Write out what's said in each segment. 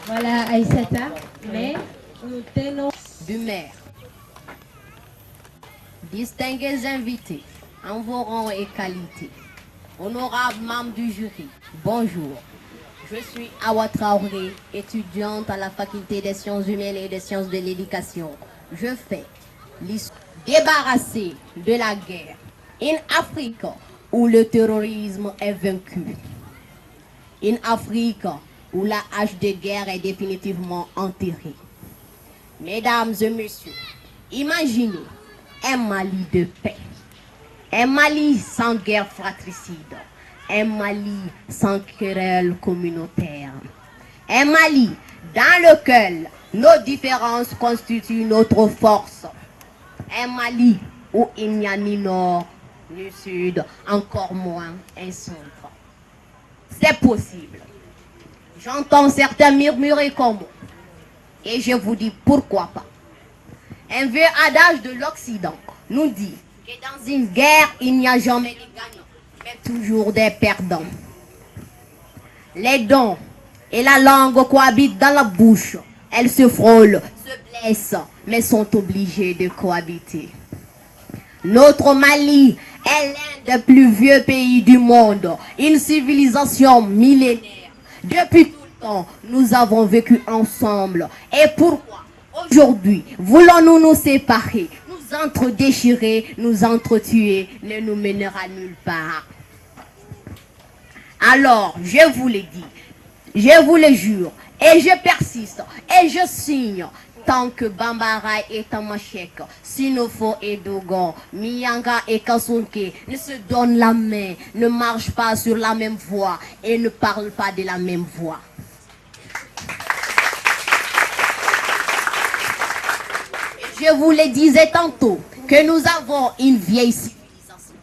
Voilà Aïssata, mais nous tenons du maire. Distingués invités, en vos rangs et qualités, honorables membres du jury, bonjour. Je suis Awa Traoré, étudiante à la faculté des sciences humaines et des sciences de l'éducation. Je fais l'histoire débarrassée de la guerre. Une Afrique où le terrorisme est vaincu. Une Afrique où la hache de guerre est définitivement enterrée. Mesdames et messieurs, imaginez un Mali de paix. Un Mali sans guerre fratricide. Un Mali sans querelle communautaire. Un Mali dans lequel nos différences constituent notre force. Un Mali où il n'y a ni nord, ni sud, encore moins un centre. C'est possible. J'entends certains murmurer comme moi. Et je vous dis pourquoi pas. Un vieux adage de l'Occident nous dit que dans une guerre, il n'y a jamais de gagnants, mais toujours des perdants. Les dents et la langue cohabitent dans la bouche. Elles se frôlent, se blessent, mais sont obligées de cohabiter. Notre Mali est l'un des plus vieux pays du monde, une civilisation millénaire. Depuis tout le temps, nous avons vécu ensemble. Et pourquoi aujourd'hui voulons-nous nous séparer, nous entre-déchirer, nous entretuer, ne nous mènera nulle part. Alors, je vous le dis, je vous le jure, et je persiste, et je signe. Tant que Bambara et Tamashek, Sinofo et Dogon, Miyanga et Kasunke ne se donnent la main, ne marchent pas sur la même voie et ne parlent pas de la même voie. Je vous le disais tantôt que nous avons une vieille civilisation.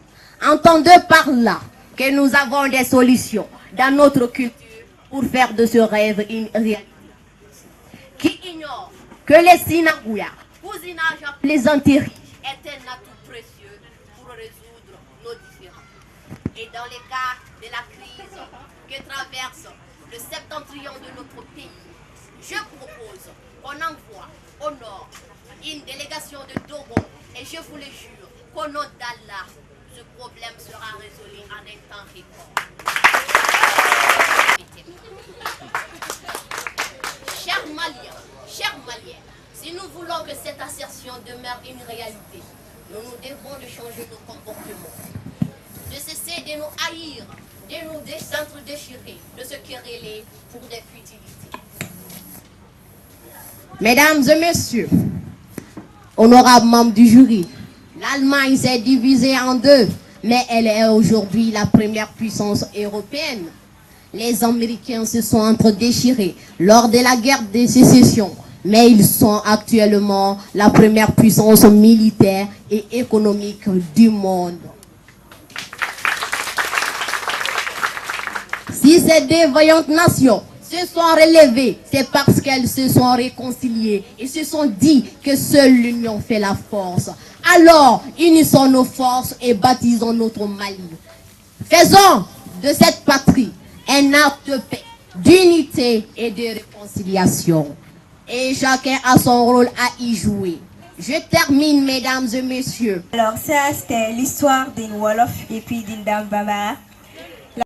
Entendez par là que nous avons des solutions dans notre culture pour faire de ce rêve une réalité. Qui ignore que les Sinagouya, cousinage à plaisanterie, est un atout précieux pour résoudre nos différends. Et dans les cas de la crise que traverse le septentrion de notre pays, je propose qu'on envoie au nord une délégation de Dogon et je vous le jure qu'au nom d'Allah, ce problème sera résolu en un temps record. Chers Maliens, si nous voulons que cette assertion demeure une réalité, nous devons de changer nos comportements, de cesser de nous haïr, de nous s'entre-déchirer, de se quereller pour des futilités. Mesdames et messieurs, honorables membres du jury, l'Allemagne s'est divisée en deux, mais elle est aujourd'hui la première puissance européenne. Les Américains se sont entre-déchirés lors de la guerre de sécession, mais ils sont actuellement la première puissance militaire et économique du monde. Si ces deux vaillantes nations se sont relevées, c'est parce qu'elles se sont réconciliées et se sont dit que seule l'union fait la force. Alors, unissons nos forces et baptisons notre Mali. Faisons de cette patrie un acte de paix, d'unité et de réconciliation. Et chacun a son rôle à y jouer. Je termine, mesdames et messieurs. Alors ça, c'était l'histoire d'une Wolof et puis d'une Dame Bambara.